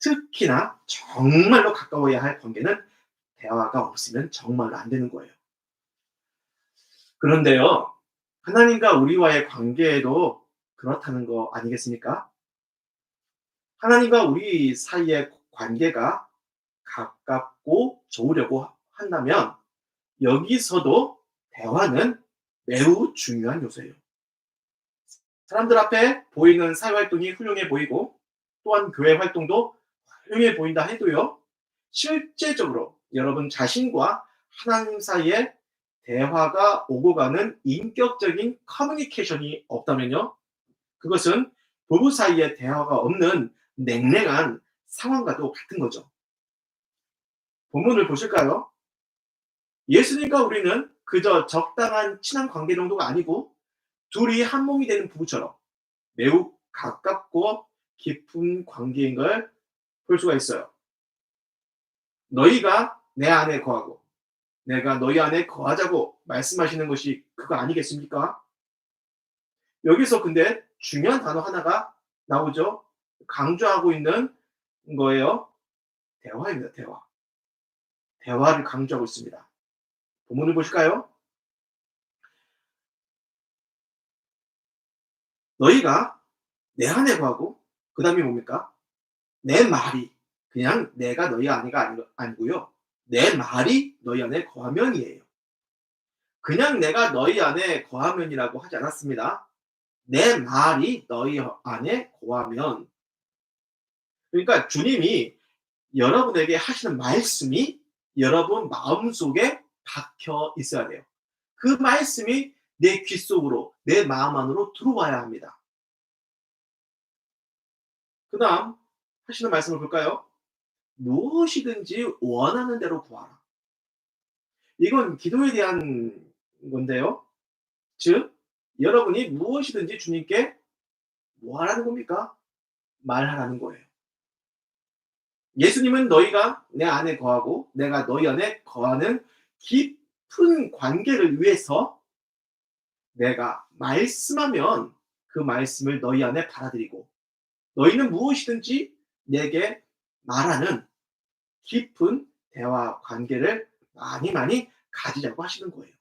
특히나 정말로 가까워야 할 관계는 대화가 없으면 정말로 안 되는 거예요. 그런데요, 하나님과 우리와의 관계에도 그렇다는 거 아니겠습니까? 하나님과 우리 사이의 관계가 가깝고 좋으려고 한다면 여기서도 대화는 매우 중요한 요소예요. 사람들 앞에 보이는 사회 활동이 훌륭해 보이고 또한 교회 활동도 훌륭해 보인다 해도요. 실제적으로 여러분 자신과 하나님 사이에 대화가 오고 가는 인격적인 커뮤니케이션이 없다면요. 그것은 부부 사이에 대화가 없는 냉랭한 상황과도 같은 거죠. 본문을 보실까요? 예수님과 우리는 그저 적당한 친한 관계 정도가 아니고 둘이 한 몸이 되는 부부처럼 매우 가깝고 깊은 관계인 걸 볼 수가 있어요. 너희가 내 안에 거하고 내가 너희 안에 거하자고 말씀하시는 것이 그거 아니겠습니까? 여기서 근데 중요한 단어 하나가 나오죠. 강조하고 있는 거예요. 대화입니다. 대화. 대화를 강조하고 있습니다. 본문을 보실까요? 너희가 내 안에 거하고 그다음이 뭡니까? 내 말이 그냥 내가 너희 안에가 아니고요. 내 말이 너희 안에 거하면이에요. 그냥 내가 너희 안에 거하면이라고 하지 않았습니다. 내 말이 너희 안에 거하면. 그러니까 주님이 여러분에게 하시는 말씀이 여러분 마음속에 박혀 있어야 돼요. 그 말씀이 내 귀 속으로 내 마음 안으로 들어와야 합니다. 그다음 하시는 말씀을 볼까요? 무엇이든지 원하는 대로 구하라. 이건 기도에 대한 건데요. 즉 여러분이 무엇이든지 주님께 뭐 하라는 겁니까? 말하라는 거예요. 예수님은 너희가 내 안에 거하고 내가 너희 안에 거하는 깊은 관계를 위해서 내가 말씀하면 그 말씀을 너희 안에 받아들이고 너희는 무엇이든지 내게 말하는 깊은 대화 관계를 많이 많이 가지자고 하시는 거예요.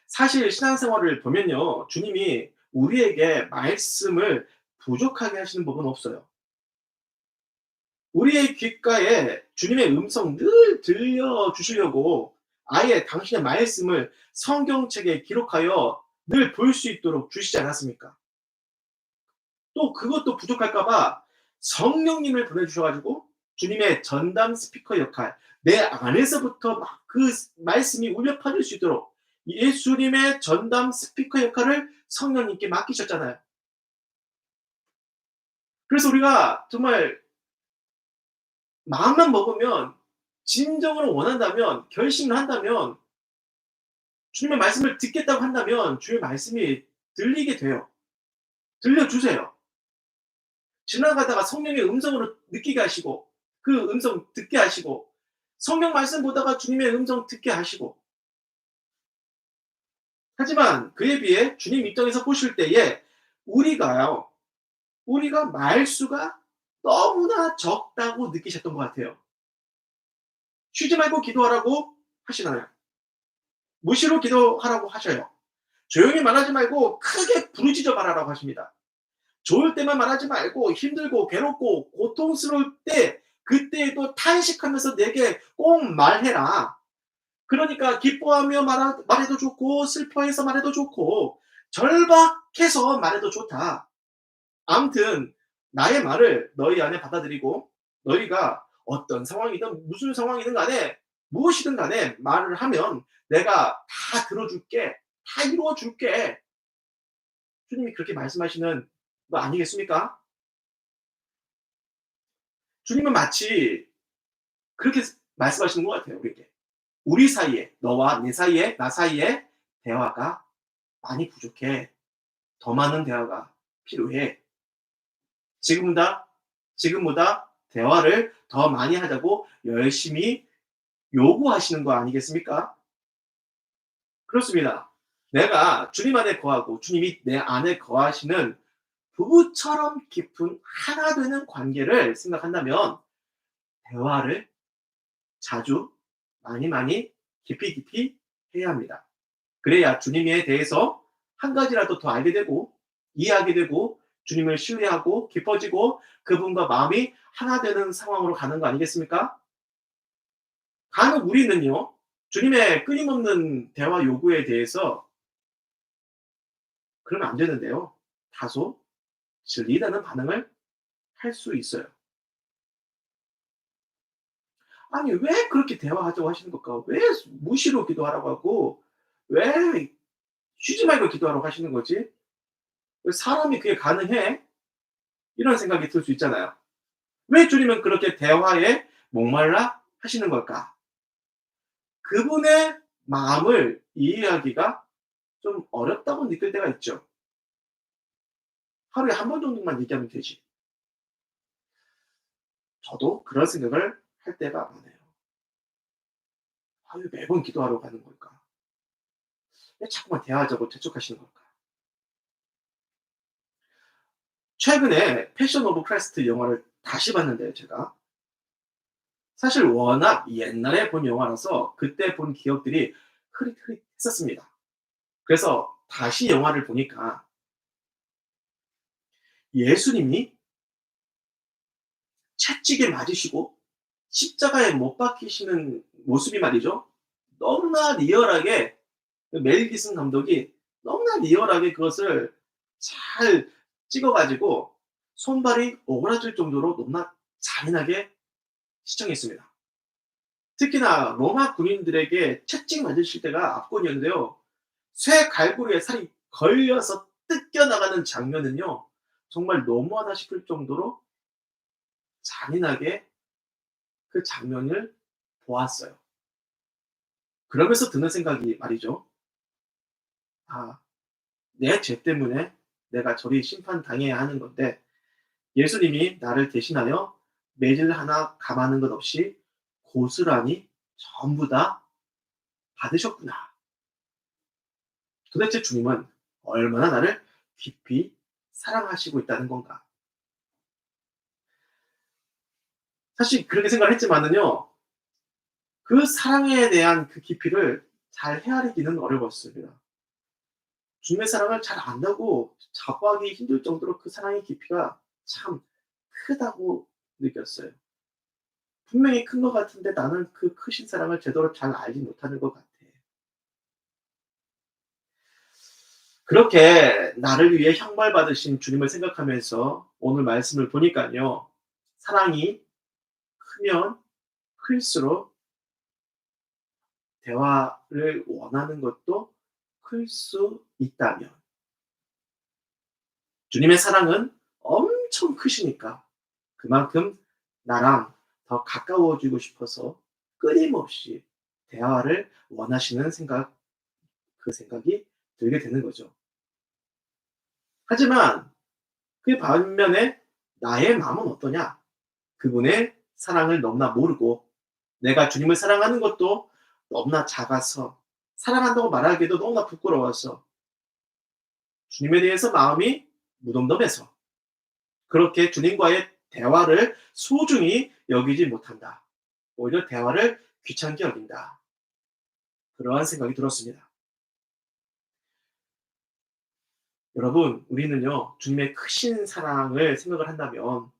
사실 신앙생활을 보면요. 주님이 우리에게 말씀을 부족하게 하시는 법은 없어요. 우리의 귓가에 주님의 음성 늘 들려주시려고 아예 당신의 말씀을 성경책에 기록하여 늘 볼 수 있도록 주시지 않았습니까? 또 그것도 부족할까 봐 성령님을 보내주셔 가지고 주님의 전담 스피커 역할, 내 안에서부터 막 그 말씀이 울려 퍼질 수 있도록 예수님의 전담 스피커 역할을 성령님께 맡기셨잖아요. 그래서 우리가 정말 마음만 먹으면 진정으로 원한다면 결심을 한다면 주님의 말씀을 듣겠다고 한다면 주의 말씀이 들리게 돼요. 들려주세요. 지나가다가 성령의 음성으로 느끼게 하시고 그 음성 듣게 하시고 성경 말씀 보다가 주님의 음성 듣게 하시고 하지만 그에 비해 주님 입장에서 보실 때에 우리가요. 우리가 말수가 너무나 적다고 느끼셨던 것 같아요. 쉬지 말고 기도하라고 하시나요? 무시로 기도하라고 하셔요. 조용히 말하지 말고 크게 부르짖어 말하라고 하십니다. 좋을 때만 말하지 말고 힘들고 괴롭고 고통스러울 때 그때에도 탄식하면서 내게 꼭 말해라. 그러니까 기뻐하며 말해도 좋고 슬퍼해서 말해도 좋고 절박해서 말해도 좋다. 아무튼 나의 말을 너희 안에 받아들이고 너희가 어떤 상황이든 무슨 상황이든 간에 무엇이든 간에 말을 하면 내가 다 들어줄게. 다 이루어 줄게. 주님이 그렇게 말씀하시는 거 아니겠습니까? 주님은 마치 그렇게 말씀하시는 것 같아요, 우리에게. 우리 사이에, 너와 내 사이에, 나 사이에 대화가 많이 부족해. 더 많은 대화가 필요해. 지금보다, 지금보다 대화를 더 많이 하자고 열심히 요구하시는 거 아니겠습니까? 그렇습니다. 내가 주님 안에 거하고 주님이 내 안에 거하시는 부부처럼 깊은 하나 되는 관계를 생각한다면 대화를 자주 많이 많이 깊이 해야 합니다. 그래야 주님에 대해서 한 가지라도 더 알게 되고 이해하게 되고 주님을 신뢰하고 깊어지고 그분과 마음이 하나 되는 상황으로 가는 거 아니겠습니까? 간혹 우리는요. 주님의 끊임없는 대화 요구에 대해서 그러면 안 되는데요. 다소 질리다는 반응을 할 수 있어요. 아니 왜 그렇게 대화하자고 하시는 걸까? 왜 무시로 기도하라고 하고 왜 쉬지 말고 기도하라고 하시는 거지? 왜 사람이 그게 가능해? 이런 생각이 들 수 있잖아요. 왜 주님은 그렇게 대화에 목말라 하시는 걸까? 그분의 마음을 이해하기가 좀 어렵다고 느낄 때가 있죠. 하루에 한 번 정도만 얘기하면 되지. 저도 그런 생각을 할 때가 많아요. '아 왜 매번 기도하러 가는 걸까? 왜 자꾸만 대화하자고 재촉하시는 걸까?' 최근에 패션 오브 크라이스트 영화를 다시 봤는데요 제가. 사실 워낙 옛날에 본 영화라서 그때 본 기억들이 흐릿흐릿했었습니다. 그래서 다시 영화를 보니까 예수님이 채찍에 맞으시고 십자가에 못 박히시는 모습이 말이죠. 너무나 리얼하게 그 멜 기슨 감독이 너무나 리얼하게 그것을 잘 찍어 가지고 손발이 오그라질 정도로 너무나 잔인하게 시청했습니다. 특히나 로마 군인들에게 채찍 맞으실 때가 압권이었는데요. 쇠 갈고리에 살이 걸려서 뜯겨나가는 장면은요. 정말 너무하다 싶을 정도로 잔인하게 그 장면을 보았어요. 그러면서 드는 생각이 말이죠. '아 내 죄 때문에 내가 저리 심판당해야 하는 건데 예수님이 나를 대신하여 매질 하나 감하는 것 없이 고스란히 전부 다 받으셨구나. 도대체 주님은 얼마나 나를 깊이 사랑하시고 있다는 건가.' 사실 그렇게 생각을 했지만은요. 그 사랑에 대한 그 깊이를 잘 헤아리기는 어려웠습니다. 주님의 사랑을 잘 안다고 자부하기 힘들 정도로 그 사랑의 깊이가 참 크다고 느꼈어요. 분명히 큰 것 같은데 나는 그 크신 사랑을 제대로 잘 알지 못하는 것 같아. 그렇게 나를 위해 형벌받으신 주님을 생각하면서 오늘 말씀을 보니깐요. 사랑이 크면 클수록 대화를 원하는 것도 클 수 있다면 주님의 사랑은 엄청 크시니까 그만큼 나랑 더 가까워지고 싶어서 끊임없이 대화를 원하시는 생각 그 생각이 들게 되는 거죠. 하지만 그 반면에 나의 마음은 어떠냐? 그분의 사랑을 너무나 모르고 내가 주님을 사랑하는 것도 너무나 작아서 사랑한다고 말하기에도 너무나 부끄러워서 주님에 대해서 마음이 무덤덤해서 그렇게 주님과의 대화를 소중히 여기지 못한다. 오히려 대화를 귀찮게 여긴다. 그러한 생각이 들었습니다. 여러분, 우리는요, 주님의 크신 사랑을 생각을 한다면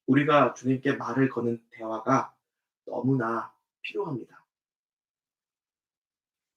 우리가 주님께 말을 거는 대화가 너무나 필요합니다.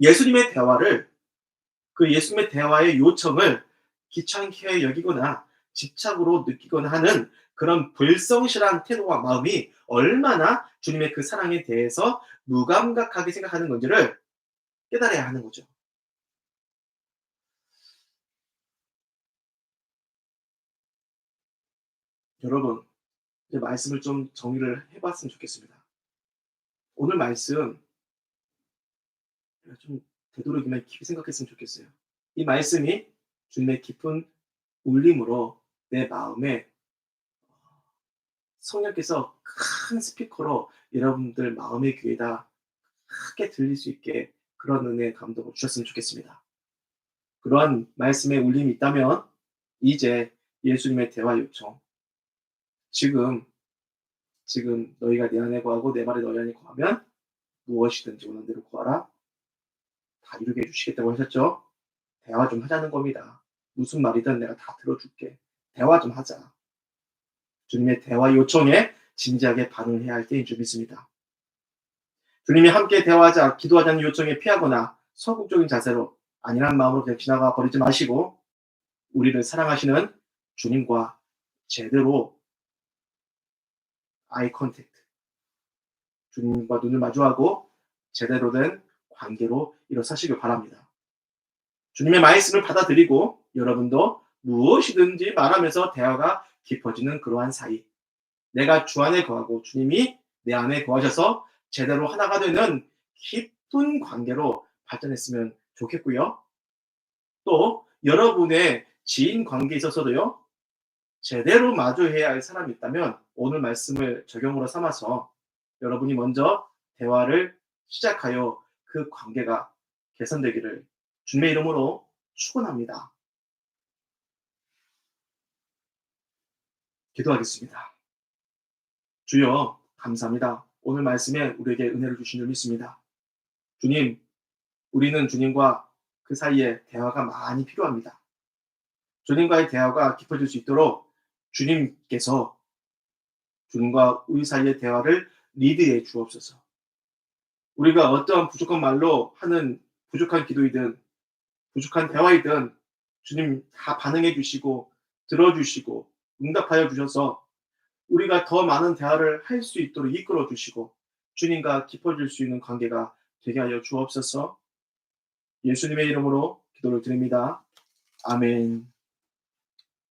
예수님의 대화를 그 예수님의 대화의 요청을 귀찮게 여기거나 집착으로 느끼거나 하는 그런 불성실한 태도와 마음이 얼마나 주님의 그 사랑에 대해서 무감각하게 생각하는 건지를 깨달아야 하는 거죠. 여러분, 이제 말씀을 좀 정리를 해 봤으면 좋겠습니다. 오늘 말씀 좀 되도록이면 깊이 생각했으면 좋겠어요. 이 말씀이 주님의 깊은 울림으로 내 마음에 성령께서 큰 스피커로 여러분들 마음의 귀에다 크게 들릴 수 있게 그런 은혜의 감동을 주셨으면 좋겠습니다. 그러한 말씀에 울림이 있다면 이제 예수님의 대화 요청. 지금 너희가 내 안에 거하고 내 말이 너희 안에 거하면 무엇이든지 원하는 대로 구하라. 다 이루게 해 주시겠다고 하셨죠. 대화 좀 하자는 겁니다. 무슨 말이든 내가 다 들어줄게. 대화 좀 하자. 주님의 대화 요청에 진지하게 반응해야 할 때인 줄 믿습니다. 주님이 함께 대화하자, 기도하자는 요청에 피하거나 소극적인 자세로 아니란 마음으로 그냥 지나가 버리지 마시고 우리를 사랑하시는 주님과 제대로 아이 컨택트, 주님과 눈을 마주하고 제대로 된 관계로 일어서시길 바랍니다. 주님의 말씀을 받아들이고 여러분도 무엇이든지 말하면서 대화가 깊어지는 그러한 사이. 내가 주 안에 거하고 주님이 내 안에 거하셔서 제대로 하나가 되는 깊은 관계로 발전했으면 좋겠고요. 또 여러분의 지인 관계에 있어서도요. 제대로 마주해야 할 사람이 있다면 오늘 말씀을 적용으로 삼아서 여러분이 먼저 대화를 시작하여 그 관계가 개선되기를 주님의 이름으로 축원합니다. 기도하겠습니다. 주여 감사합니다. 오늘 말씀에 우리에게 은혜를 주신 줄 믿습니다. 주님, 우리는 주님과 그 사이에 대화가 많이 필요합니다. 주님과의 대화가 깊어질 수 있도록 주님께서 주님과 우리 사이의 대화를 리드해 주옵소서. 우리가 어떠한 부족한 말로 하는 부족한 기도이든 부족한 대화이든 주님 다 반응해 주시고 들어주시고 응답하여 주셔서 우리가 더 많은 대화를 할 수 있도록 이끌어 주시고 주님과 깊어질 수 있는 관계가 되게 하여 주옵소서. 예수님의 이름으로 기도를 드립니다. 아멘.